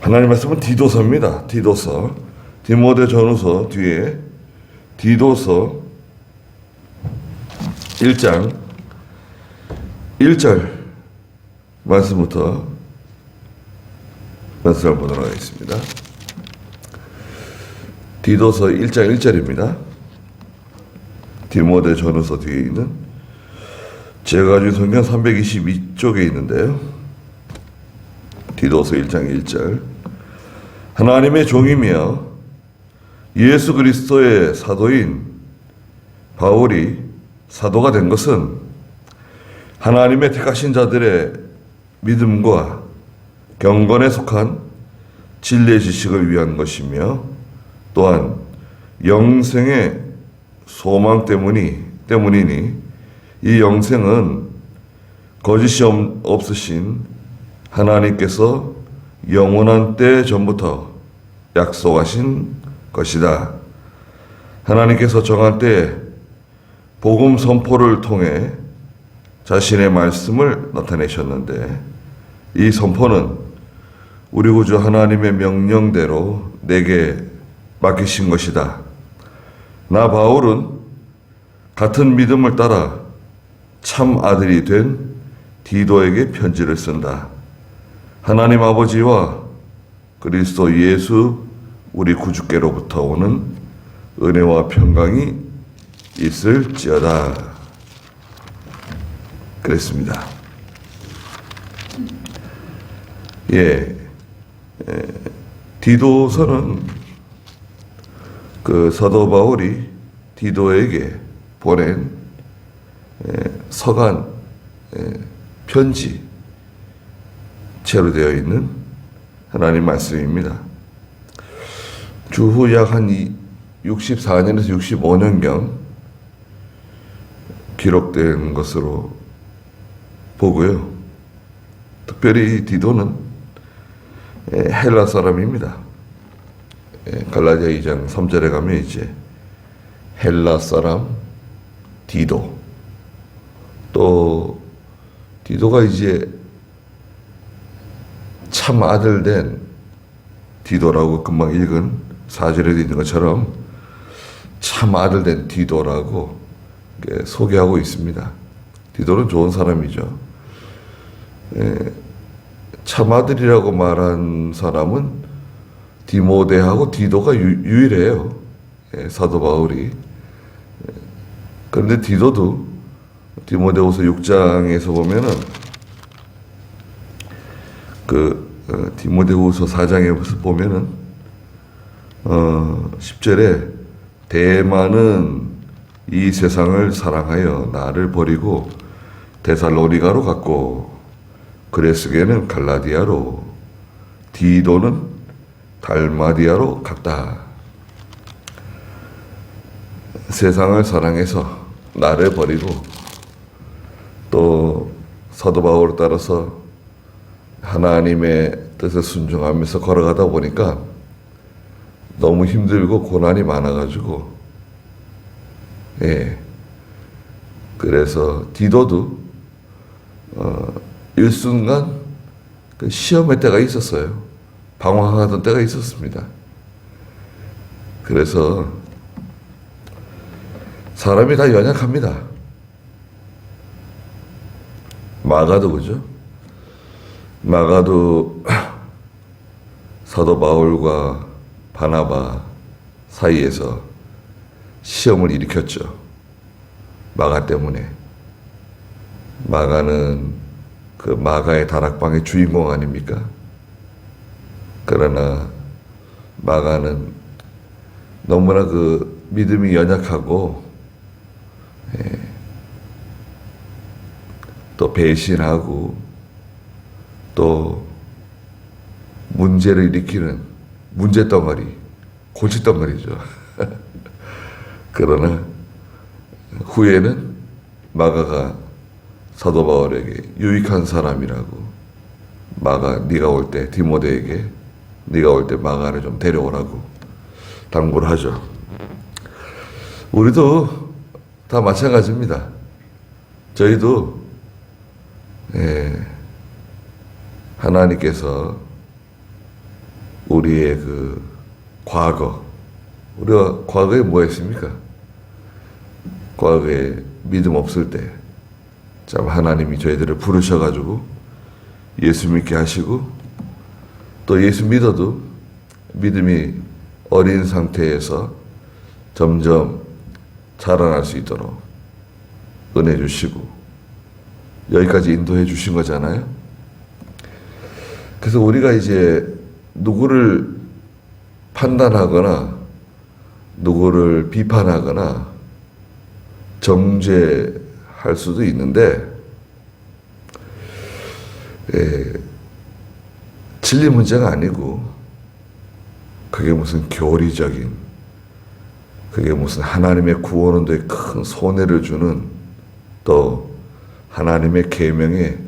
하나님 말씀은 디도서입니다. 디도서. 디모데 전후서 뒤에 디도서 1장 1절 말씀부터 말씀을 보도록 하겠습니다. 디도서 1장 1절입니다. 디모데 전후서 뒤에 있는 제가 가진 성경 322쪽에 있는데요. 디도서 1장 1절. 하나님의 종이며 예수 그리스도의 사도인 바울이 사도가 된 것은 하나님의 택하신 자들의 믿음과 경건에 속한 진리의 지식을 위한 것이며 또한 영생의 소망 때문이니 이 영생은 거짓이 없으신 하나님께서 영원한 때 전부터 약속하신 것이다. 하나님께서 정한 때 복음 선포를 통해 자신의 말씀을 나타내셨는데 이 선포는 우리 구주 하나님의 명령대로 내게 맡기신 것이다. 나 바울은 같은 믿음을 따라 참 아들이 된 디도에게 편지를 쓴다. 하나님 아버지와 그리스도 예수 우리 구주께로부터 오는 은혜와 평강이 있을지어다. 그랬습니다. 디도서는 그 사도 바울이 디도에게 보낸 서간 편지 채로 되어 있는 하나님 말씀입니다. 주후 약 한 64년에서 65년경 기록된 것으로 보고요. 특별히 디도는 헬라 사람입니다. 갈라디아 2장 3절에 가면 이제 헬라 사람 디도, 또 디도가 이제 참 아들 된 디도라고 금방 읽은 4절에 있는 것처럼 참 아들 된 디도라고 소개하고 있습니다. 디도는 좋은 사람이죠. 참 아들이라고 말한 사람은 디모데하고 디도가 유일해요. 사도 바울이. 그런데 디도도 디모데후서 6장에서 보면은 디모데후서 4장에 보면은 10절에 대만은 이 세상을 사랑하여 나를 버리고 데살로니가로 갔고 그레스게는 갈라디아로 디도는 달마디아로 갔다. 세상을 사랑해서 나를 버리고 또 사도 바울을 따라서 하나님의 뜻에 순종하면서 걸어가다 보니까 너무 힘들고 고난이 많아가지고 그래서 디도도 일순간 그 시험의 때가 있었어요. 방황하던 때가 있었습니다. 그래서 사람이 다 연약합니다. 마가도 그죠? 마가도 사도 바울과 바나바 사이에서 시험을 일으켰죠. 마가 때문에. 마가는 그 마가의 다락방의 주인공 아닙니까? 그러나 마가는 너무나 그 믿음이 연약하고 또 배신하고 또 문제를 일으키는 문제덩어리, 골칫덩어리죠. 그러나 후에는 마가가 사도 바울에게 유익한 사람이라고, 마가 네가 올 때 디모데에게 네가 올 때 마가를 좀 데려오라고 당부를 하죠. 우리도 다 마찬가지입니다. 저희도 하나님께서 우리의 그 과거, 우리가 과거에 뭐 했습니까? 과거에 믿음 없을 때, 참 하나님이 저희들을 부르셔가지고 예수 믿게 하시고, 또 예수 믿어도 믿음이 어린 상태에서 점점 자라날 수 있도록 은혜 주시고, 여기까지 인도해 주신 거잖아요. 그래서 우리가 이제 누구를 판단하거나 누구를 비판하거나 정죄할 수도 있는데, 진리 문제가 아니고 그게 무슨 교리적인, 그게 무슨 하나님의 구원원도에 큰 손해를 주는, 또 하나님의 계명의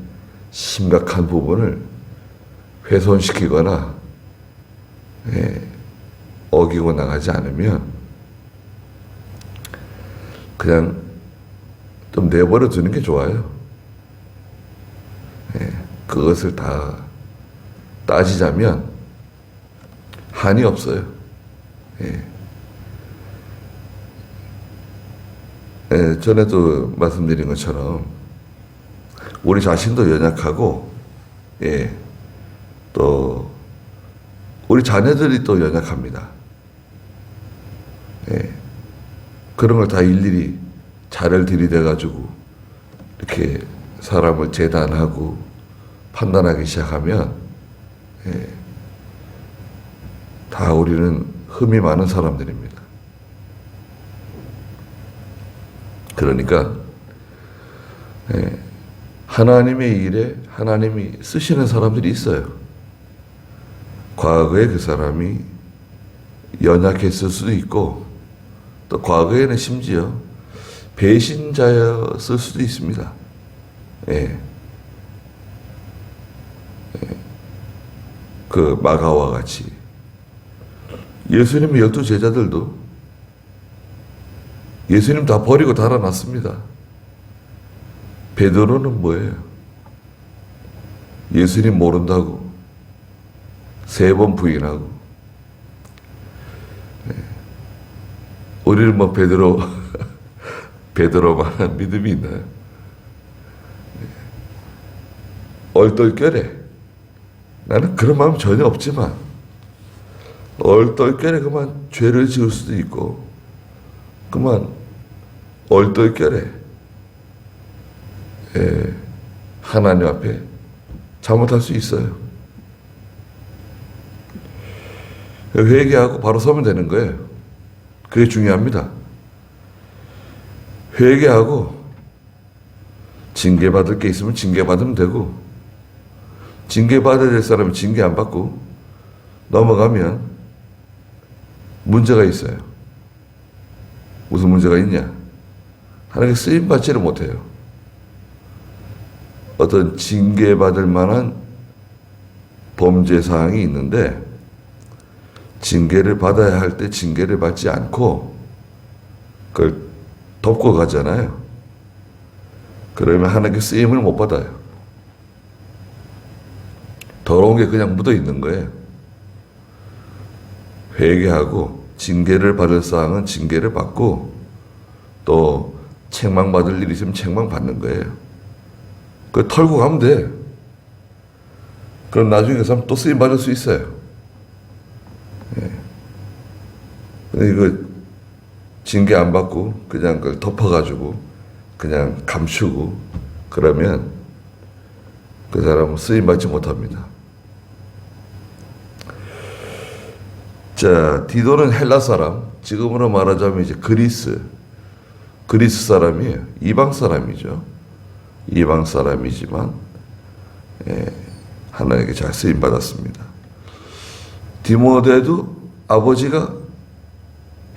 심각한 부분을 훼손시키거나 어기고 나가지 않으면 그냥 좀 내버려 두는 게 좋아요. 그것을 다 따지자면 한이 없어요. 전에도 말씀드린 것처럼 우리 자신도 연약하고, 또 우리 자녀들이 또 연약합니다. 그런 걸 다 일일이 자를 들이대가지고 이렇게 사람을 재단하고 판단하기 시작하면 다 우리는 흠이 많은 사람들입니다. 그러니까 하나님의 일에 하나님이 쓰시는 사람들이 있어요. 과거에 그 사람이 연약했을 수도 있고, 또 과거에는 심지어 배신자였을 수도 있습니다. 그 마가와 같이 예수님의 12제자들도 예수님 다 버리고 달아났습니다. 베드로는 뭐예요? 예수님 모른다고 3번 부인하고. 우리는 뭐 베드로만한 믿음이 있나요? 얼떨결에, 나는 그런 마음 전혀 없지만 얼떨결에 그만 죄를 지을 수도 있고, 그만 얼떨결에 하나님 앞에 잘못할 수 있어요. 회개하고 바로 서면 되는 거예요. 그게 중요합니다. 회개하고 징계받을 게 있으면 징계받으면 되고, 징계받아야 될 사람이 징계 안 받고 넘어가면 문제가 있어요. 무슨 문제가 있냐? 하나님께 쓰임받지를 못해요. 어떤 징계받을 만한 범죄 사항이 있는데, 징계를 받아야 할 때 징계를 받지 않고 그걸 덮고 가잖아요. 그러면 하나님께 쓰임을 못 받아요. 더러운 게 그냥 묻어 있는 거예요. 회개하고 징계를 받을 사항은 징계를 받고, 또 책망받을 일이 있으면 책망받는 거예요. 그걸 털고 가면 돼. 그럼 나중에 그 사람 또 쓰임 받을 수 있어요. 근데 이거 징계 안 받고 그냥 그걸 덮어가지고 그냥 감추고 그러면 그 사람은 쓰임 받지 못합니다. 자, 디도는 헬라 사람, 지금으로 말하자면 이제 그리스 사람이에요. 이방 사람이죠. 이방 사람이지만 하나님께 잘 쓰임 받았습니다. 디모데도 아버지가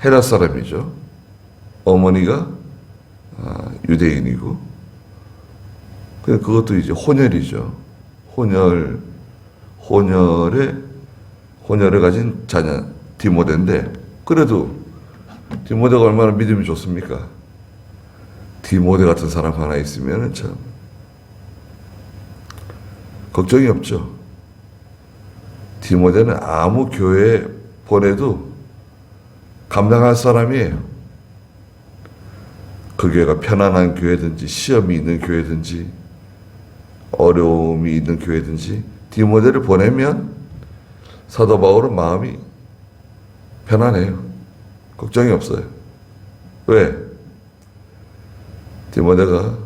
헬라 사람이죠. 어머니가 유대인이고, 그것도 이제 혼혈이죠. 혼혈을 가진 자녀 디모데인데, 그래도 디모데가 얼마나 믿음이 좋습니까? 디모데 같은 사람 하나 있으면 참 걱정이 없죠. 디모데는 아무 교회에 보내도 감당할 사람이에요. 그 교회가 편안한 교회든지 시험이 있는 교회든지 어려움이 있는 교회든지 디모데를 보내면 사도 바울은 마음이 편안해요. 걱정이 없어요. 왜? 디모데가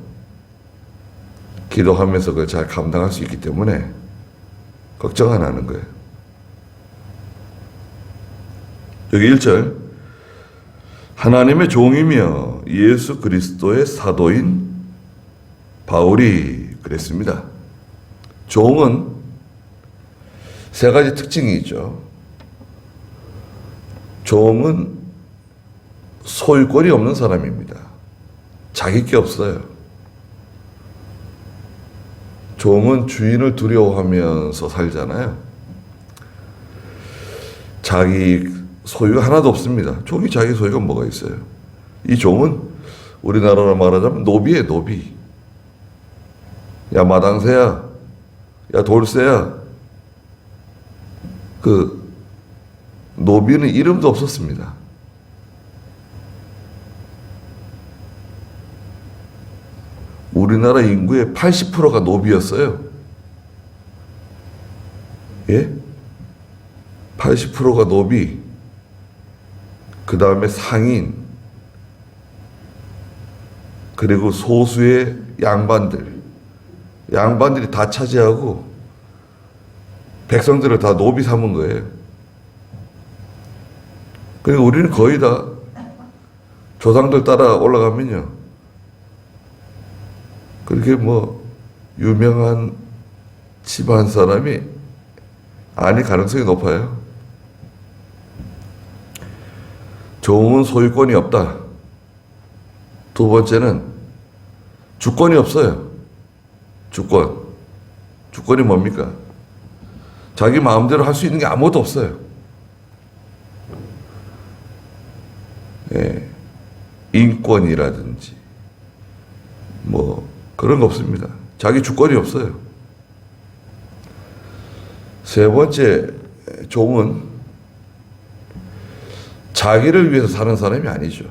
기도하면서 그걸 잘 감당할 수 있기 때문에 걱정 안 하는 거예요. 여기 1절 하나님의 종이며 예수 그리스도의 사도인 바울이 그랬습니다. 종은 세 가지 특징이 있죠. 종은 소유권이 없는 사람입니다. 자기 게 없어요. 종은 주인을 두려워하면서 살잖아요. 자기 소유가 하나도 없습니다. 종이 자기 소유가 뭐가 있어요? 이 종은 우리나라로 말하자면 노비예요, 노비. 야, 마당새야. 야, 돌쇠야. 그 노비는 이름도 없었습니다. 우리나라 인구의 80%가 노비였어요. 예? 80%가 노비. 그 다음에 상인. 그리고 소수의 양반들. 양반들이 다 차지하고 백성들을 다 노비 삼은 거예요. 그리고 우리는 거의 다 조상들 따라 올라가면요. 그렇게 뭐 유명한 집안 사람이 아닐 가능성이 높아요. 종은 소유권이 없다. 두 번째는 주권이 없어요. 주권. 주권이 뭡니까? 자기 마음대로 할 수 있는 게 아무것도 없어요. 예. 인권이라든지 뭐 그런 거 없습니다. 자기 주권이 없어요. 세 번째, 종은 자기를 위해서 사는 사람이 아니죠.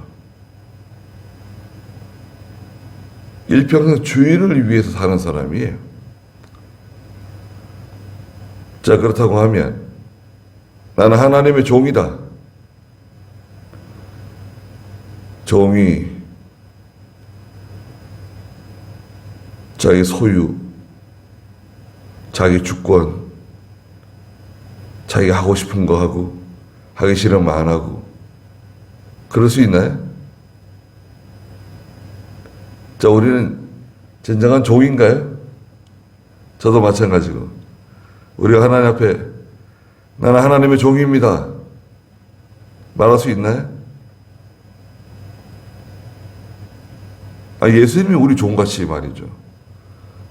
일평생 주인을 위해서 사는 사람이에요. 자, 그렇다고 하면 나는 하나님의 종이다. 종이 자기 소유, 자기 주권, 자기가 하고 싶은 거 하고 하기 싫으면 안 하고 그럴 수 있나요? 자, 우리는 진정한 종인가요? 저도 마찬가지고 우리가 하나님 앞에 나는 하나님의 종입니다 말할 수 있나요? 예수님이 우리 종같이 말이죠.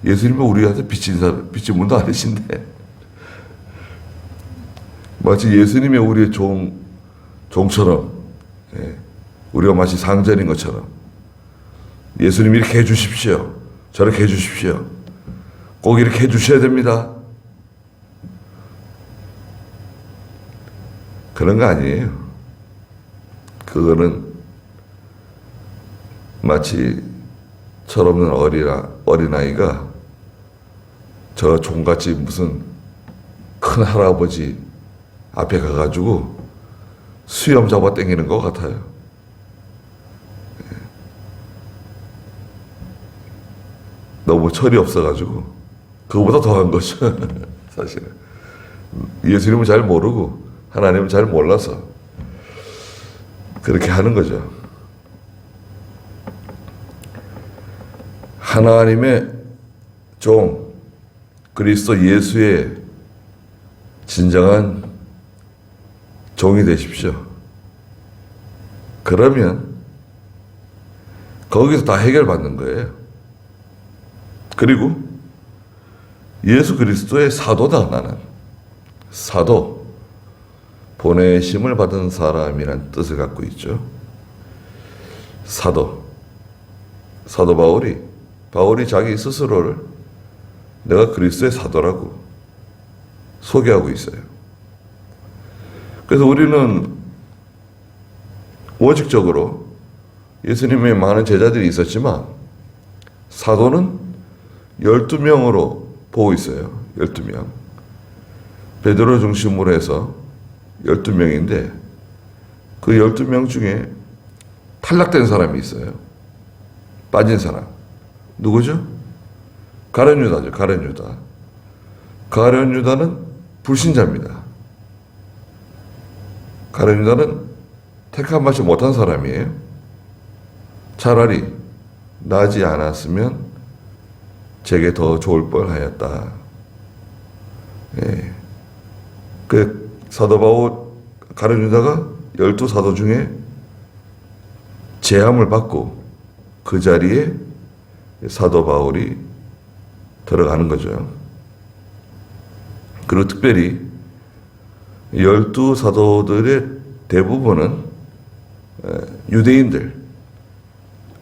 예수님은 우리한테 빚진 분도 아니신데 마치 예수님이 우리의 종처럼, 예, 우리가 마치 상전인 것처럼 예수님 이렇게 해주십시오. 저렇게 해주십시오. 꼭 이렇게 해주셔야 됩니다. 그런 거 아니에요. 그거는 마치 철없는 어린아이가 저 종같이 무슨 큰 할아버지 앞에 가가지고 수염 잡아 당기는 것 같아요. 너무 철이 없어가지고 그거보다 더한 거죠. 사실은 예수님은 잘 모르고 하나님은 잘 몰라서 그렇게 하는 거죠. 하나님의 종 그리스도 예수의 진정한 종이 되십시오. 그러면 거기서 다 해결받는 거예요. 그리고 예수 그리스도의 사도다. 나는 사도, 보내심을 받은 사람이란 뜻을 갖고 있죠. 사도 바울이 자기 스스로를 내가 그리스도의 사도라고 소개하고 있어요. 그래서 우리는 원칙적으로 예수님의 많은 제자들이 있었지만 사도는 12명으로 보고 있어요. 12명. 베드로 중심으로 해서 12명인데 그 12명 중에 탈락된 사람이 있어요. 빠진 사람. 누구죠? 가룟 유다죠. 가룟 유다. 가룟 유다는 불신자입니다. 가룟 유다는 택함 받지 못한 사람이에요. 차라리 나지 않았으면 제게 더 좋을 뻔하였다. 예. 그 사도 바울 가룟 유다가 12사도 중에 제함을 받고 그 자리에 사도 바울이 들어가는 거죠. 그리고 특별히 12사도들의 대부분은 유대인들,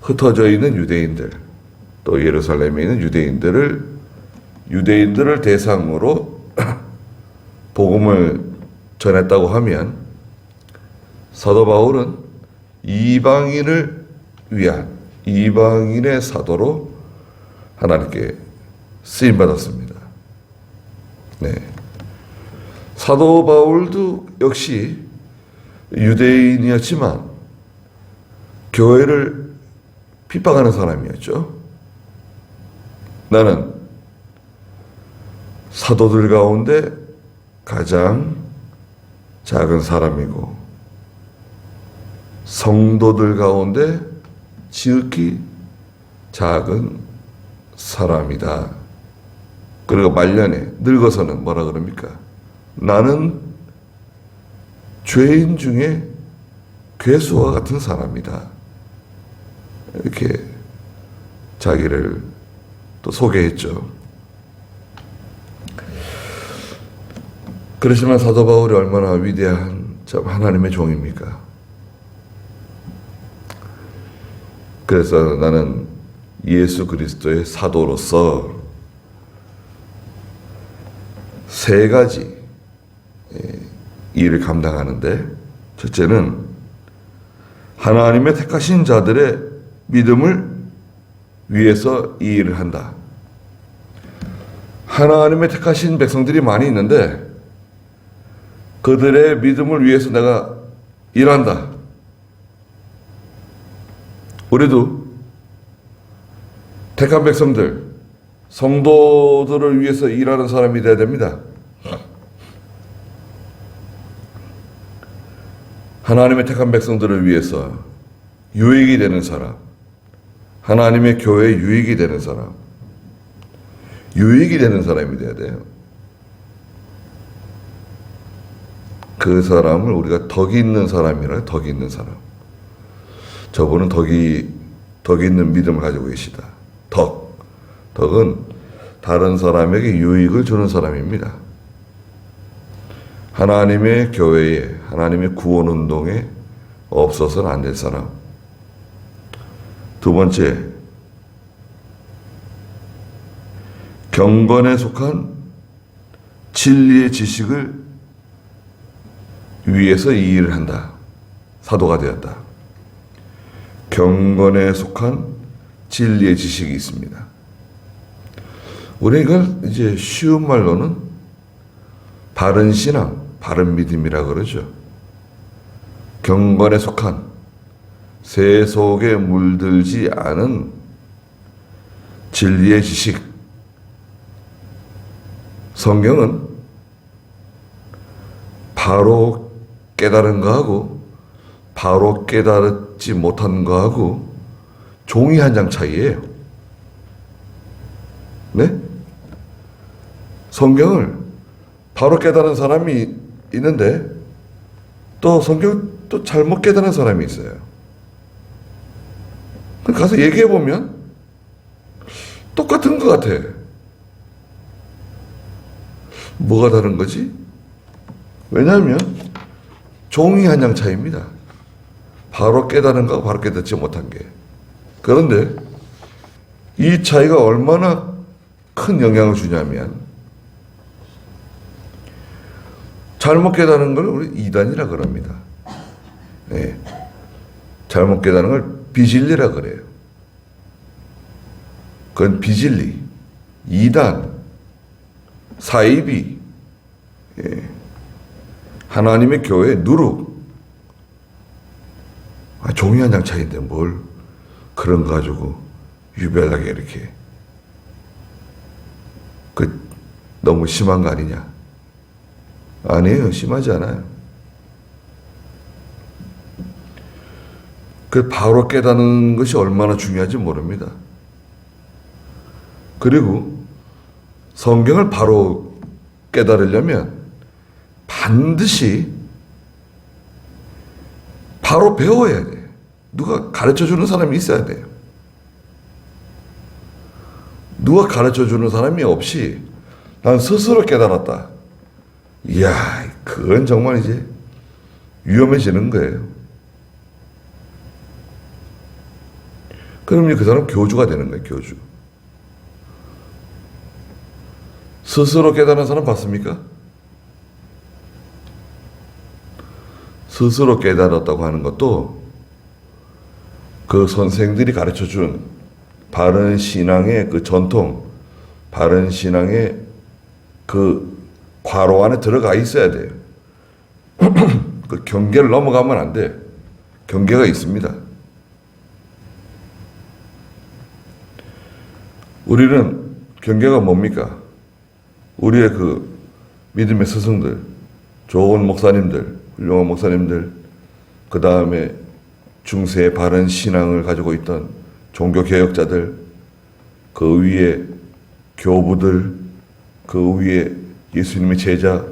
흩어져 있는 유대인들, 또 예루살렘에 있는 유대인들을 대상으로 복음을 전했다고 하면 사도 바울은 이방인을 위한 이방인의 사도로 하나님께 쓰임 받았습니다. 네. 사도 바울도 역시 유대인이었지만 교회를 핍박하는 사람이었죠. 나는 사도들 가운데 가장 작은 사람이고 성도들 가운데 지극히 작은 사람이다. 그리고 말년에 늙어서는 뭐라 그럽니까? 나는 죄인 중에 괴수와 같은 사람이다. 이렇게 자기를 또 소개했죠. 그렇지만 사도 바울이 얼마나 위대한 참 하나님의 종입니까? 그래서 나는 예수 그리스도의 사도로서 세 가지 일을 감당하는데, 첫째는 하나님의 택하신 자들의 믿음을 위해서 이 일을 한다. 하나님의 택하신 백성들이 많이 있는데 그들의 믿음을 위해서 내가 일한다. 우리도 택한 백성들, 성도들을 위해서 일하는 사람이 되어야 됩니다. 하나님의 택한 백성들을 위해서 유익이 되는 사람, 하나님의 교회에 유익이 되는 사람, 유익이 되는 사람이 되어야 돼요. 그 사람을 우리가 덕이 있는 사람이라, 덕이 있는 사람. 저분은 덕이 있는 믿음을 가지고 계시다. 덕은 다른 사람에게 유익을 주는 사람입니다. 하나님의 교회에, 하나님의 구원 운동에 없어서는 안 될 사람. 두 번째, 경건에 속한 진리의 지식을 위해서 이 일을 한다. 사도가 되었다. 경건에 속한 진리의 지식이 있습니다. 우리가 이걸 이제 쉬운 말로는 바른 신앙, 바른 믿음이라 그러죠. 경건에 속한, 세 속에 물들지 않은 진리의 지식. 성경은 바로 깨달은 거하고 바로 깨달지 못한 거하고 종이 한 장 차이예요. 네? 성경을 바로 깨달은 사람이 있는데 또 성경 또 잘못 깨달은 사람이 있어요. 가서 얘기해 보면 똑같은 것 같아. 뭐가 다른 거지? 왜냐하면 종이 한 장 차이입니다. 바로 깨달은 거하고 바로 깨닫지 못한 게. 그런데 이 차이가 얼마나 큰 영향을 주냐면 잘못 깨닫는 걸 우리 이단이라 그럽니다. 예. 잘못 깨닫는 걸 비진리라 그래요. 그건 비진리, 이단, 사이비, 예. 하나님의 교회 누룩. 종이 한 장 차이인데 뭘 그런 거 가지고 유별나게 이렇게. 너무 심한 거 아니냐? 아니에요. 심하지 않아요. 바로 깨닫는 것이 얼마나 중요한지 모릅니다. 그리고 성경을 바로 깨달으려면 반드시 바로 배워야 돼요. 누가 가르쳐주는 사람이 있어야 돼요. 누가 가르쳐주는 사람이 없이 난 스스로 깨달았다. 이야, 그건 정말 이제 위험해지는 거예요. 그러면 그 사람 교주가 되는 거예요, 교주. 스스로 깨달은 사람 봤습니까? 스스로 깨달았다고 하는 것도 그 선생들이 가르쳐준 바른 신앙의 그 전통, 바른 신앙의 그 괄호 안에 들어가 있어야 돼요. 그 경계를 넘어가면 안 돼. 경계가 있습니다. 우리는 경계가 뭡니까? 우리의 그 믿음의 스승들, 좋은 목사님들, 훌륭한 목사님들, 그 다음에 중세의 바른 신앙을 가지고 있던 종교 개혁자들, 그 위에 교부들, 그 위에 예수님의 제자,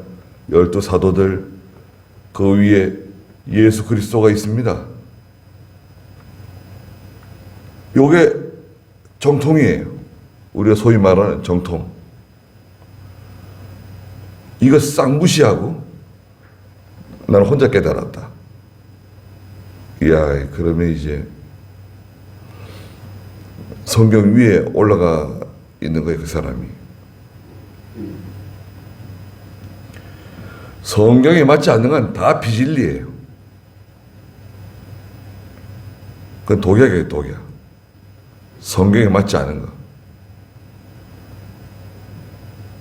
12사도들, 그 위에 예수 그리스도가 있습니다. 요게 정통이에요. 우리가 소위 말하는 정통. 이거 쌍무시하고 나는 혼자 깨달았다. 이야, 그러면 이제 성경 위에 올라가 있는 거예요, 그 사람이. 성경에 맞지 않는 건 다 비진리예요. 그건 독약이에요, 독약. 성경에 맞지 않은 거.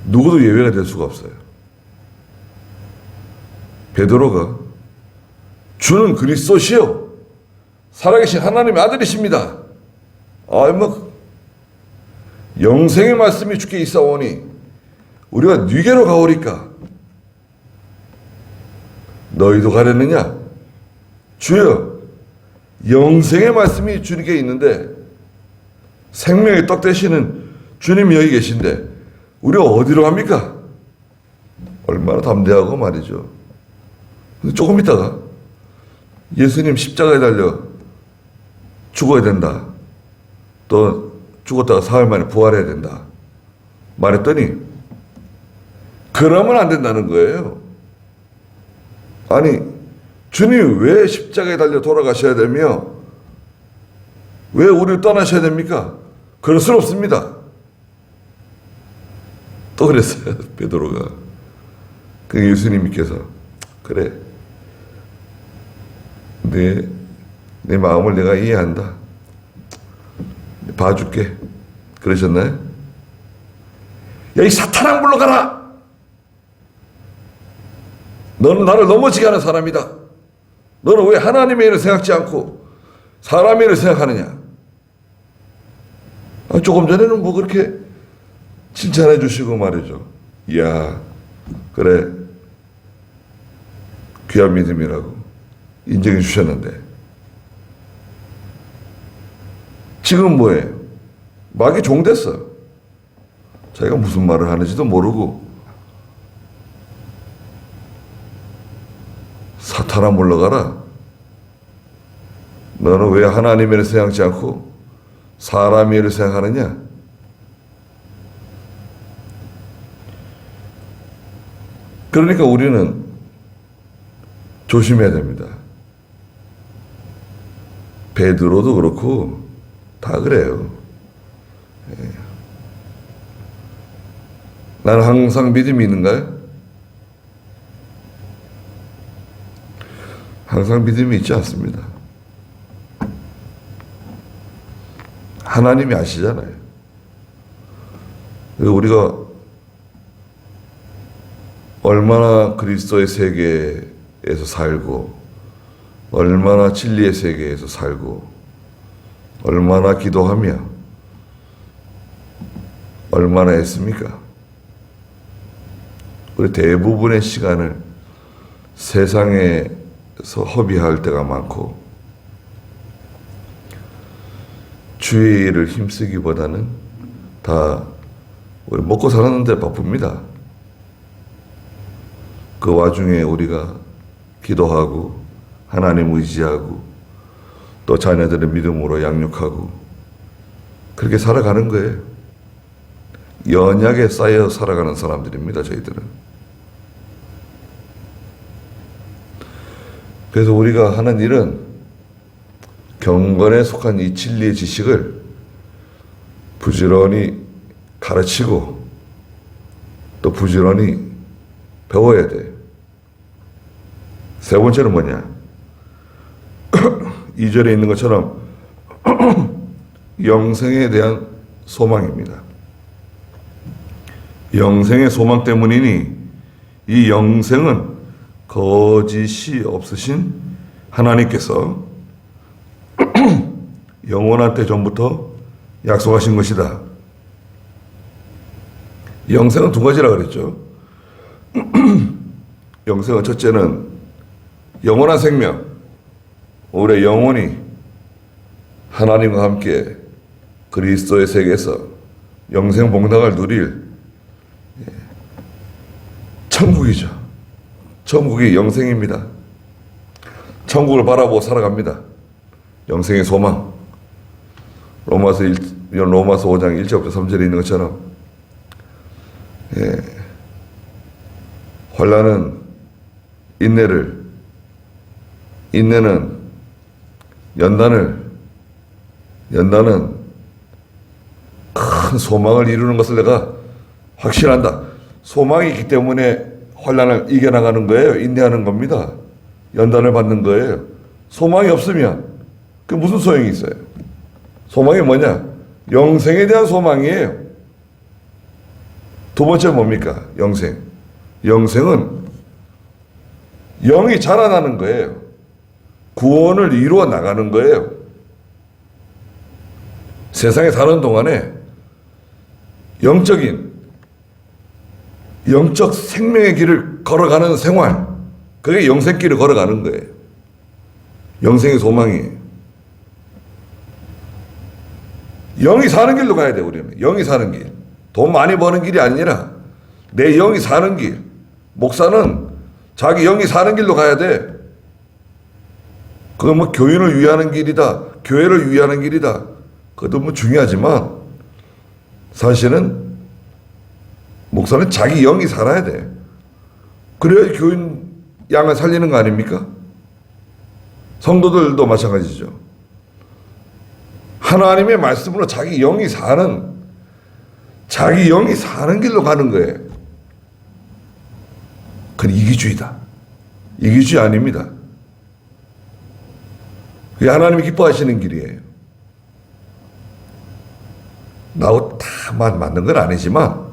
누구도 예외가 될 수가 없어요. 베드로가 주는 그리스도시요 살아계신 하나님의 아들이십니다. 영생의 말씀이 주께 있사오니 우리가 네게로 가오리까 너희도 가려느냐? 주여, 영생의 말씀이 주님께 있는데 생명의 떡 되시는 주님이 여기 계신데 우리가 어디로 갑니까? 얼마나 담대하고 말이죠. 근데 조금 있다가 예수님 십자가에 달려 죽어야 된다. 또 죽었다가 사흘 만에 부활해야 된다. 말했더니 그러면 안 된다는 거예요. 아니, 주님이 왜 십자가에 달려 돌아가셔야 되며 왜 우리를 떠나셔야 됩니까? 그럴 수는 없습니다. 또 그랬어요, 베드로가. 그 예수님께서 그래, 내 마음을 내가 이해한다. 봐줄게. 그러셨나요? 야, 이 사탄아 물러가라! 너는 나를 넘어지게 하는 사람이다. 너는 왜 하나님의 일을 생각지 않고 사람의 일을 생각하느냐? 조금 전에는 뭐 그렇게 칭찬해 주시고 말이죠. 이야, 그래, 귀한 믿음이라고 인정해 주셨는데 지금 뭐예요? 마귀 종 됐어. 자기가 무슨 말을 하는지도 모르고 사탄아 물러가라. 너는 왜 하나님의 일을 생각지 않고 사람의 일을 생각하느냐? 그러니까 우리는 조심해야 됩니다. 베드로도 그렇고 다 그래요. 나는 항상 믿음이 있는가요? 항상 믿음이 있지 않습니다. 하나님이 아시잖아요. 우리가 얼마나 그리스도의 세계에서 살고 얼마나 진리의 세계에서 살고 얼마나 기도하며 얼마나 했습니까? 우리 대부분의 시간을 세상에서 허비할 때가 많고 주의 일을 힘쓰기보다는 다 우리 먹고 사는 데 바쁩니다. 그 와중에 우리가 기도하고 하나님 의지하고 또 자녀들의 믿음으로 양육하고 그렇게 살아가는 거예요. 연약에 쌓여 살아가는 사람들입니다, 저희들은. 그래서 우리가 하는 일은 경건에 속한 이 진리의 지식을 부지런히 가르치고 또 부지런히 배워야 돼요. 세 번째는 뭐냐? 2절에 있는 것처럼 영생에 대한 소망입니다. 영생의 소망 때문이니 이 영생은 거짓이 없으신 하나님께서 영원한 때 전부터 약속하신 것이다. 영생은 두 가지라 그랬죠. 영생은 첫째는 영원한 생명, 우리의 영혼이 하나님과 함께 그리스도의 세계에서 영생 복락을 누릴 천국이죠. 천국이 영생입니다. 천국을 바라보고 살아갑니다. 영생의 소망. 로마서 5장 1절부터 3절에 있는 것처럼 환난은 인내를, 인내는 연단을, 연단은 큰 소망을 이루는 것을 내가 확신한다. 소망이 있기 때문에 환난을 이겨나가는 거예요. 인내하는 겁니다. 연단을 받는 거예요. 소망이 없으면 그 무슨 소용이 있어요? 소망이 뭐냐? 영생에 대한 소망이에요. 두 번째 뭡니까? 영생. 영생은 영이 자라나는 거예요. 구원을 이루어 나가는 거예요. 세상에 사는 동안에 영적 생명의 길을 걸어가는 생활, 그게 영생길을 걸어가는 거예요. 영생의 소망이에요. 영이 사는 길로 가야 돼요, 우리는. 영이 사는 길. 돈 많이 버는 길이 아니라 내 영이 사는 길. 목사는 자기 영이 사는 길로 가야 돼. 그건 뭐 교인을 위하는 길이다, 교회를 위하는 길이다, 그것도 뭐 중요하지만 사실은 목사는 자기 영이 살아야 돼. 그래야 교인 양을 살리는 거 아닙니까? 성도들도 마찬가지죠. 하나님의 말씀으로 자기 영이 사는 길로 가는 거예요. 그건 이기주의다. 이기주의 아닙니다. 그게 하나님이 기뻐하시는 길이에요. 나하고 다 맞는 건 아니지만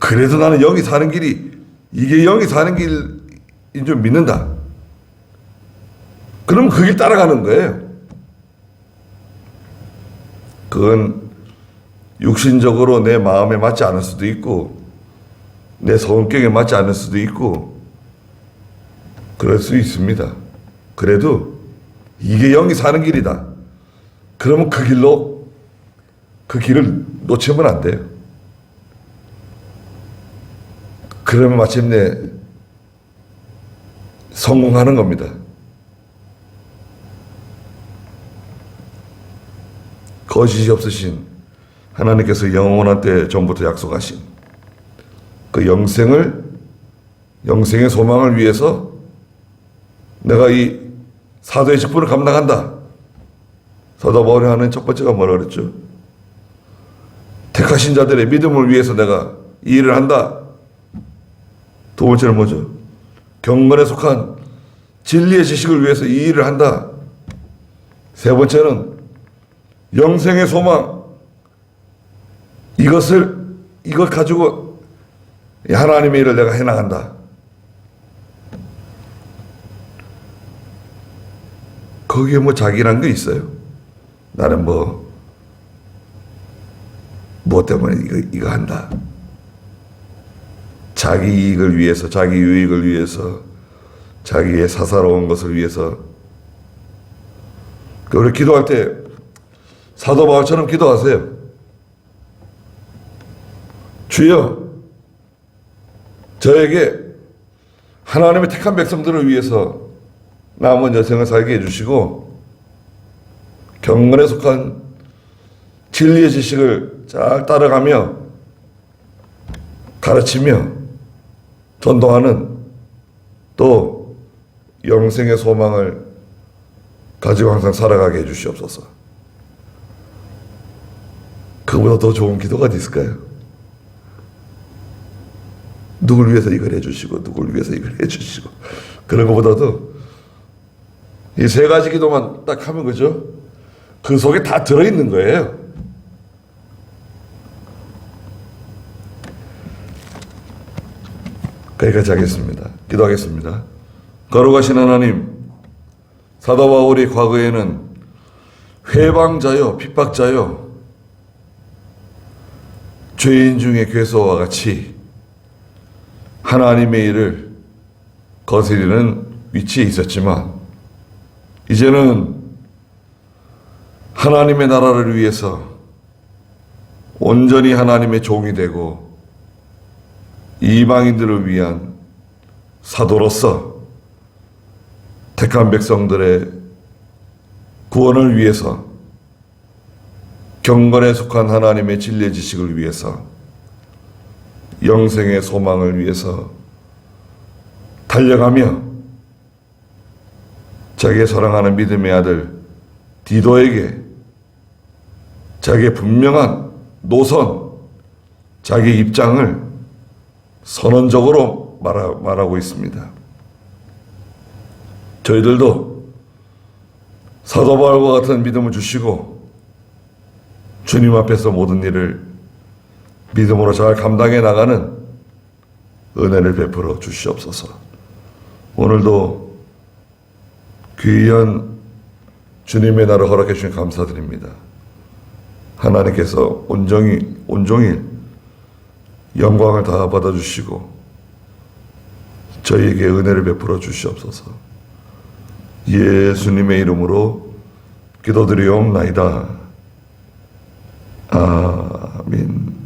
그래도 나는 영이 사는 길이 이게 영이 사는 길인 줄 믿는다. 그럼 그 길 따라가는 거예요. 그건 육신적으로 내 마음에 맞지 않을 수도 있고 내 성격에 맞지 않을 수도 있고 그럴 수 있습니다. 그래도 이게 영이 사는 길이다. 그러면 그 길을 놓치면 안 돼요. 그러면 마침내 성공하는 겁니다. 거짓이 없으신 하나님께서 영원한 때 전부터 약속하신 그 영생의 소망을 위해서 내가 이 사도의 직분을 감당한다. 사도 바울이 하는 첫 번째가 뭐라 그랬죠? 택하신 자들의 믿음을 위해서 내가 이 일을 한다. 두 번째는 뭐죠? 경건에 속한 진리의 지식을 위해서 이 일을 한다. 세 번째는 영생의 소망. 이걸 가지고 하나님의 일을 내가 해나간다. 거기에 뭐 자기란 게 있어요? 나는 무엇 때문에 이거 한다. 자기 이익을 위해서, 자기 유익을 위해서, 자기의 사사로운 것을 위해서. 우리 기도할 때 사도 바울처럼 기도하세요. 주여, 저에게 하나님의 택한 백성들을 위해서 남은 여생을 살게 해주시고 경건에 속한 진리의 지식을 잘 따라가며 가르치며 전도하는 또 영생의 소망을 가지고 항상 살아가게 해주시옵소서. 그보다 더 좋은 기도가 어디 있을까요? 누굴 위해서 이걸 해주시고 누굴 위해서 이걸 해주시고 그런 것보다도 이 세 가지 기도만 딱 하면 그죠? 그 속에 다 들어있는 거예요. 거기까지 하겠습니다. 기도하겠습니다. 거룩하신 하나님, 사도 바울이 과거에는 회방자요, 핍박자요, 죄인 중에 괴소와 같이 하나님의 일을 거스리는 위치에 있었지만 이제는 하나님의 나라를 위해서 온전히 하나님의 종이 되고 이방인들을 위한 사도로서 택한 백성들의 구원을 위해서 경건에 속한 하나님의 진리의 지식을 위해서 영생의 소망을 위해서 달려가며 자기의 사랑하는 믿음의 아들 디도에게 자기의 분명한 노선, 자기의 입장을 선언적으로 말하고 있습니다. 저희들도 사도 바울과 같은 믿음을 주시고 주님 앞에서 모든 일을 믿음으로 잘 감당해 나가는 은혜를 베풀어 주시옵소서. 오늘도 귀한 주님의 날을 허락해 주신 감사드립니다. 하나님께서 온종일 영광을 다 받아주시고 저희에게 은혜를 베풀어 주시옵소서. 예수님의 이름으로 기도드리옵나이다. 아멘.